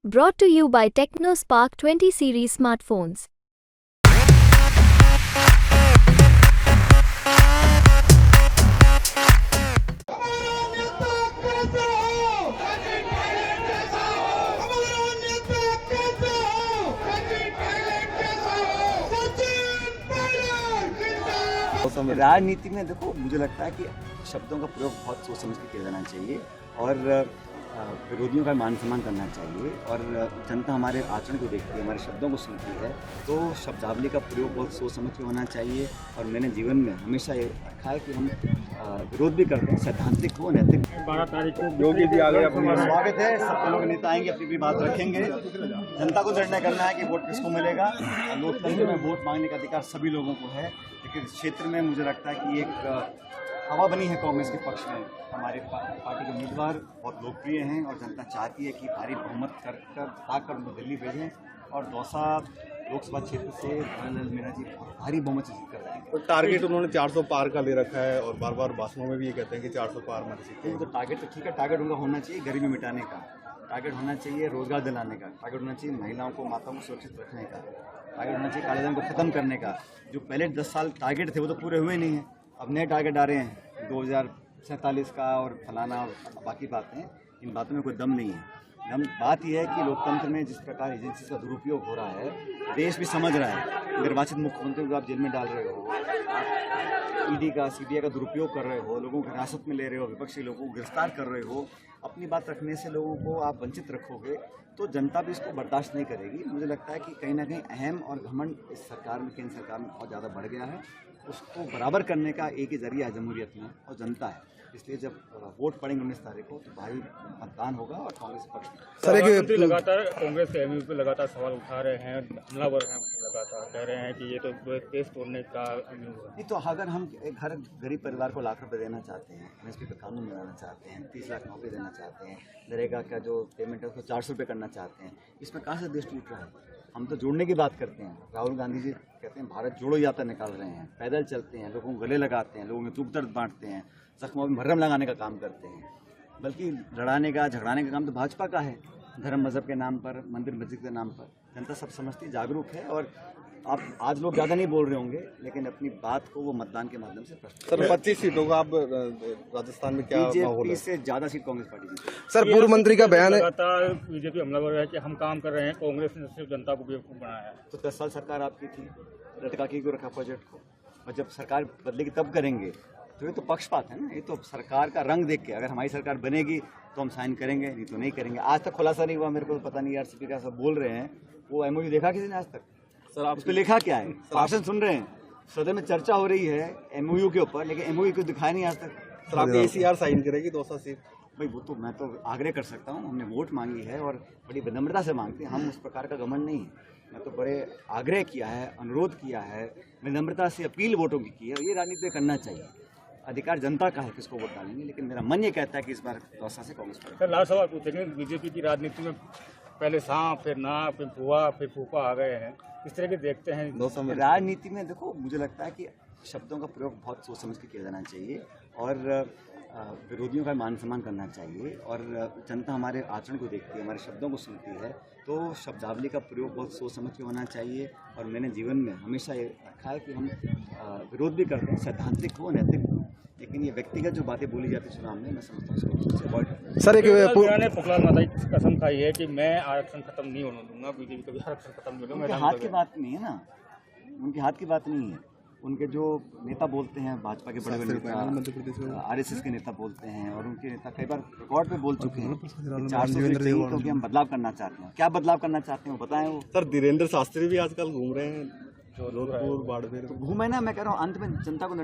Brought to you by TechnoSpark 20 series smartphones. राजनीति में देखो, मुझे लगता है कि शब्दों का प्रयोग बहुत सोच समझ के किया जाना चाहिए और विरोधियों का मान सम्मान करना चाहिए और जनता हमारे आचरण को देखती है, हमारे शब्दों को सुनती है, तो शब्दावली का प्रयोग बहुत सोच समझ के होना चाहिए। और मैंने जीवन में हमेशा ये रखा है कि हम विरोध भी करते हैं, सैद्धांतिक हो, नैतिक। 12 तारीख को योगी जी आ गए, अपना स्वागत है। सब लोग नेता आएंगे, अपनी भी बात रखेंगे। जनता को निर्णय करना है कि वोट किसको मिलेगा। लोकतंत्र में वोट मांगने का अधिकार सभी लोगों को है, लेकिन इस क्षेत्र में मुझे लगता है कि एक हवा बनी है कांग्रेस के पक्ष में। हमारे पार्टी के उम्मीदवार बहुत लोकप्रिय हैं और जनता चाहती है कि भारी बहुमत कर उनको दिल्ली भेजें और दौसा लोकसभा क्षेत्र से लाल मीणा जी भारी बहुमत से जीत कर जाएंगे। तो टारगेट उन्होंने 400 पार का ले रखा है और बार बार भाषणों में भी ये कहते हैं कि 400 पार मत सीखें। तो टारगेट तो ठीक है, टारगेट उनका होना चाहिए गरीबी मिटाने का, टारगेट होना चाहिए रोजगार दिलाने का, टारगेट होना चाहिए महिलाओं को, माताओं को सुरक्षित रखने का, टारगेट होना चाहिए कालेधन को खत्म करने का। जो पहले 10 साल टारगेट थे वो तो पूरे हुए नहीं हैं, अब नए टारगेट आ रहे हैं 2047 का और फलाना और बाकी बातें। इन बातों में कोई दम नहीं है। दम बात यह है कि लोकतंत्र में जिस प्रकार एजेंसी का दुरुपयोग हो रहा है, देश भी समझ रहा है। निर्वाचित मुख्यमंत्री को आप जेल में डाल रहे हो, आप ईडी का सीबीआई का दुरुपयोग कर रहे हो, लोगों को हिरासत में ले रहे हो, विपक्षी लोगों को गिरफ्तार कर रहे हो, अपनी बात रखने से लोगों को आप वंचित रखोगे तो जनता भी इसको बर्दाश्त नहीं करेगी। मुझे लगता है कि कहीं ना कहीं अहम और घमंड इस सरकार में, केंद्र सरकार में बहुत ज़्यादा बढ़ गया है। उसको बराबर करने का एक ही जरिया है जमहूरियत में और जनता है। इसलिए जब वोट पड़ेंगे 19 तारीख को तो भारी मतदान होगा और कांग्रेस पक्ष प्रधानमंत्री लगातार कांग्रेस के एमयू पे लगातार सवाल उठा रहे हैं, हमलावर हैं, लगातार कह रहे हैं कि ये तो देश तोड़ने का एमयू है। नहीं, तो अगर हम एक हर गरीब परिवार को लाख रुपए देना चाहते हैं, एमएसपी पे कानून बनाना चाहते हैं, 30 लाख नौकरी देना चाहते हैं, नरेगा का जो पेमेंट है उसको 400 रुपये करना चाहते हैं, इसमें कहाँ से देश टूट रहा है? हम तो जोड़ने की बात करते हैं। राहुल गांधी जी कहते हैं भारत जोड़ो यात्रा निकाल रहे हैं, पैदल चलते हैं, लोगों को गले लगाते हैं, लोगों में दुख दर्द बांटते हैं, जख्मों में मरहम लगाने का काम करते हैं। बल्कि लड़ाने का, झगड़ाने का काम तो भाजपा का है, धर्म मजहब के नाम पर, मंदिर मस्जिद के नाम पर। जनता सब समझती, जागरूक है और आप आज लोग ज़्यादा नहीं बोल रहे होंगे, लेकिन अपनी बात को वो मतदान के माध्यम से प्रश्न। सर 25 सीटों का आप राजस्थान में क्या बीजेपी से ज़्यादा सीट कांग्रेस पार्टी जीती। सर पूर्व मंत्री का बयान है, लगातार बीजेपी हमलावर है कि हम काम कर रहे हैं, कांग्रेस ने सिर्फ जनता को बेवकूफ़ बनाया है। तो 10 साल सरकार आपकी थी, लटका के क्यों रखा बजट को? और जब सरकार बदलेगी तब करेंगे। तो ये तो पक्षपात है ना, ये तो सरकार का रंग देख के। अगर हमारी सरकार बनेगी तो हम साइन करेंगे, नहीं तो नहीं करेंगे। आज तक खुलासा नहीं हुआ, मेरे को पता नहीं, आरसीपी का सब बोल रहे हैं, वो एमओयू देखा किसी ने आज तक? सर आप उसको लिखा क्या है? भाषण सुन रहे हैं, सदन में चर्चा हो रही है एमओयू के ऊपर, लेकिन एमओयू कुछ दिखाया नहीं आज तक। सर आप ACR साइन करेगी 200 सीट? भाई वो तो मैं तो आग्रह कर सकता हूँ, हमने वोट मांगी है और बड़ी विनम्रता से मांगते हैं, हम उस प्रकार का घमंड नहीं है। मैं तो बड़े आग्रह किया है, अनुरोध किया है, विनम्रता से अपील वोटों की है। और ये राजनीति में करना चाहिए, अधिकार जनता का है किसको वोट डालेंगे, लेकिन मेरा मन ये कहता है कि इस बार दौसा से कांग्रेस पर। सर लास्ट सवाल पूछेंगे, बीजेपी की राजनीति में पहले सांप, फिर नाक, फिर फुआ, फिर फूफा आ गए हैं, किस तरह के देखते हैं? राजनीति में देखो, मुझे लगता है कि शब्दों का प्रयोग बहुत सोच समझ के किया जाना चाहिए और विरोधियों का मान सम्मान करना चाहिए और जनता हमारे आचरण को देखती है, हमारे शब्दों को सुनती है, तो शब्दावली का प्रयोग बहुत सोच समझ के होना चाहिए। और मैंने जीवन में हमेशा ये रखा है कि हम विरोध भी करते हैं, सैद्धांतिक हो, नैतिक हो, लेकिन ये व्यक्तिगत जो बातें बोली जाती है चुनाव में, मैं समझता हूँ उसको अवॉइड। सर एक ने फुकलाल माता की कसम खाई है कि मैं आरक्षण खत्म नहीं होने दूंगा, बीजेपी कभी आरक्षण खत्म नहीं होगा। उनके हाथ की बात नहीं है ना, उनके हाथ की बात नहीं है। उनके जो नेता बोलते हैं, भाजपा के बड़े बड़े नेता, आरएसएस के नेता बोलते हैं, और उनके नेता कई बार रिकॉर्ड पे बोल चुके हैं 400 क्योंकि हम बदलाव करना चाहते हैं। क्या बदलाव करना चाहते हैं वो बताएं। वो सर धीरेन्द्र शास्त्री भी आजकल घूम रहे हैं जोधपुर, बाड़मेर। तो घूमे ना, मैं कह रहा हूँ अंत में जनता को